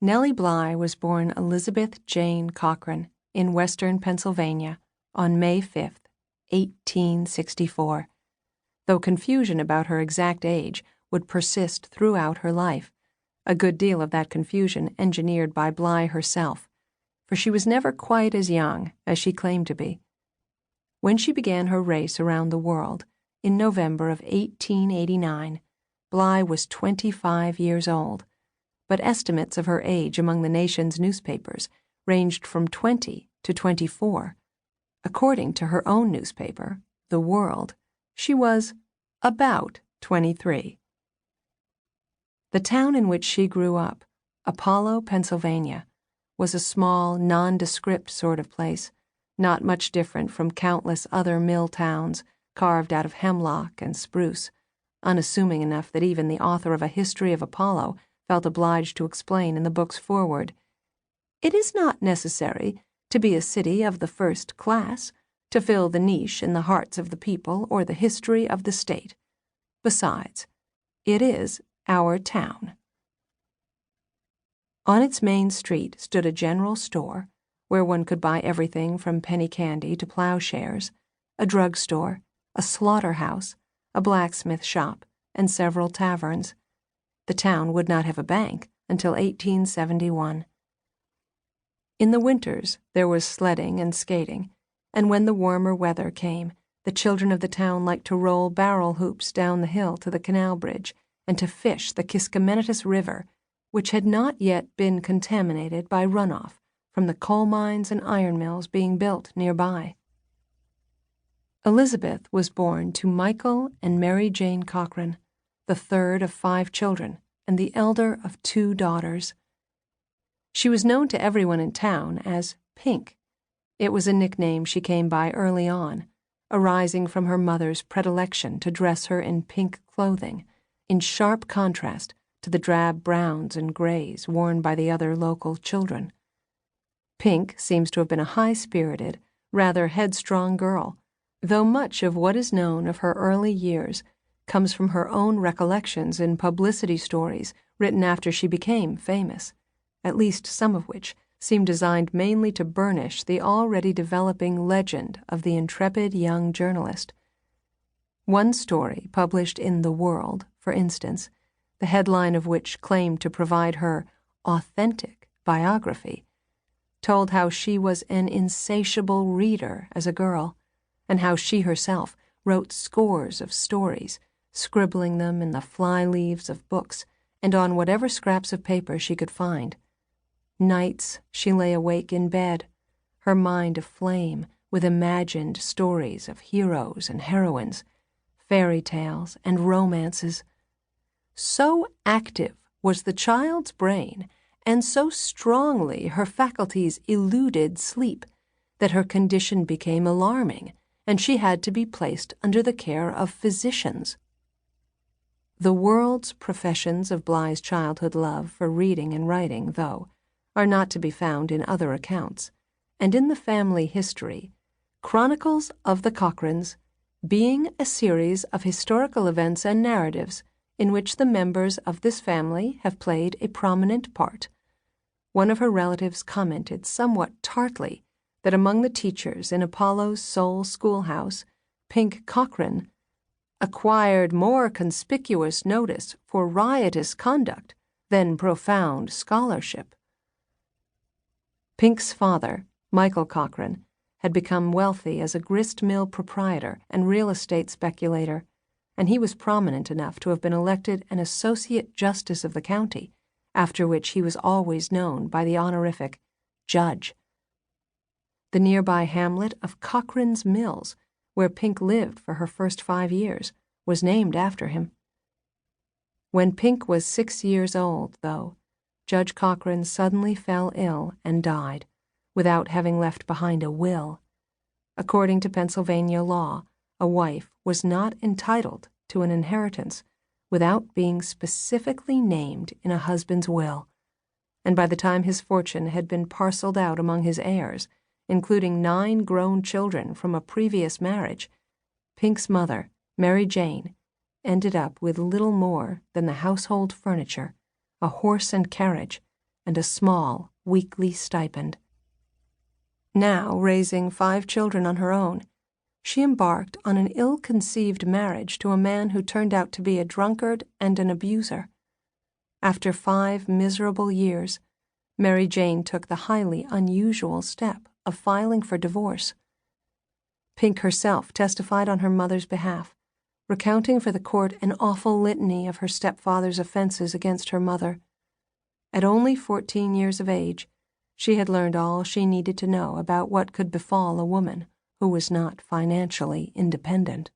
Nellie Bly was born Elizabeth Jane Cochran in western Pennsylvania on May 5, 1864, though confusion about her exact age would persist throughout her life, a good deal of that confusion engineered by Bly herself, for she was never quite as young as she claimed to be. When she began her race around the world, in November of 1889, Bly was 25 years old, but estimates of her age among the nation's newspapers ranged from 20 to 24. According to her own newspaper, The World, she was about 23. The town in which she grew up, Apollo, Pennsylvania, was a small, nondescript sort of place, not much different from countless other mill towns carved out of hemlock and spruce, unassuming enough that even the author of A History of Apollo felt obliged to explain in the book's foreword, "It is not necessary to be a city of the first class to fill the niche in the hearts of the people or the history of the state. Besides, it is our town." On its main street stood a general store where one could buy everything from penny candy to plowshares, a drugstore, a slaughterhouse, a blacksmith shop, and several taverns. The town would not have a bank until 1871. In the winters there was sledding and skating, and when the warmer weather came, the children of the town liked to roll barrel hoops down the hill to the canal bridge and to fish the Kiskimenitis River, which had not yet been contaminated by runoff from the coal mines and iron mills being built nearby. Elizabeth was born to Michael and Mary Jane Cochran, the third of 5 children and the elder of 2 daughters. She was known to everyone in town as Pink. It was a nickname she came by early on, arising from her mother's predilection to dress her in pink clothing, in sharp contrast to the drab browns and grays worn by the other local children. Pink seems to have been a high-spirited, rather headstrong girl, though much of what is known of her early years comes from her own recollections in publicity stories written after she became famous, at least some of which seem designed mainly to burnish the already developing legend of the intrepid young journalist. One story published in The World, for instance, the headline of which claimed to provide her authentic biography, told how she was an insatiable reader as a girl, and how she herself wrote scores of stories, scribbling them in the fly-leaves of books and on whatever scraps of paper she could find. Nights she lay awake in bed, her mind aflame with imagined stories of heroes and heroines, fairy tales and romances. So active was the child's brain, and so strongly her faculties eluded sleep, that her condition became alarming, and she had to be placed under the care of physicians. The World's professions of Bly's childhood love for reading and writing, though, are not to be found in other accounts, and in the family history, Chronicles of the Cochrans, being a series of historical events and narratives in which the members of this family have played a prominent part. One of her relatives commented somewhat tartly that among the teachers in Apollo's sole schoolhouse, Pink Cochran acquired more conspicuous notice for riotous conduct than profound scholarship. Pink's father, Michael Cochran, had become wealthy as a grist mill proprietor and real estate speculator, and he was prominent enough to have been elected an associate justice of the county, after which he was always known by the honorific Judge. The nearby hamlet of Cochran's Mills, where Pink lived for her first 5 years, was named after him. When Pink was 6 years old, though, Judge Cochran suddenly fell ill and died, without having left behind a will. According to Pennsylvania law, a wife was not entitled to an inheritance without being specifically named in a husband's will, and by the time his fortune had been parceled out among his heirs, including 9 grown children from a previous marriage, Pink's mother, Mary Jane, ended up with little more than the household furniture, a horse and carriage, and a small weekly stipend. Now, raising 5 children on her own, she embarked on an ill-conceived marriage to a man who turned out to be a drunkard and an abuser. After 5 miserable years, Mary Jane took the highly unusual step of filing for divorce. Pink herself testified on her mother's behalf, recounting for the court an awful litany of her stepfather's offenses against her mother. At only 14 years of age, she had learned all she needed to know about what could befall a woman who was not financially independent.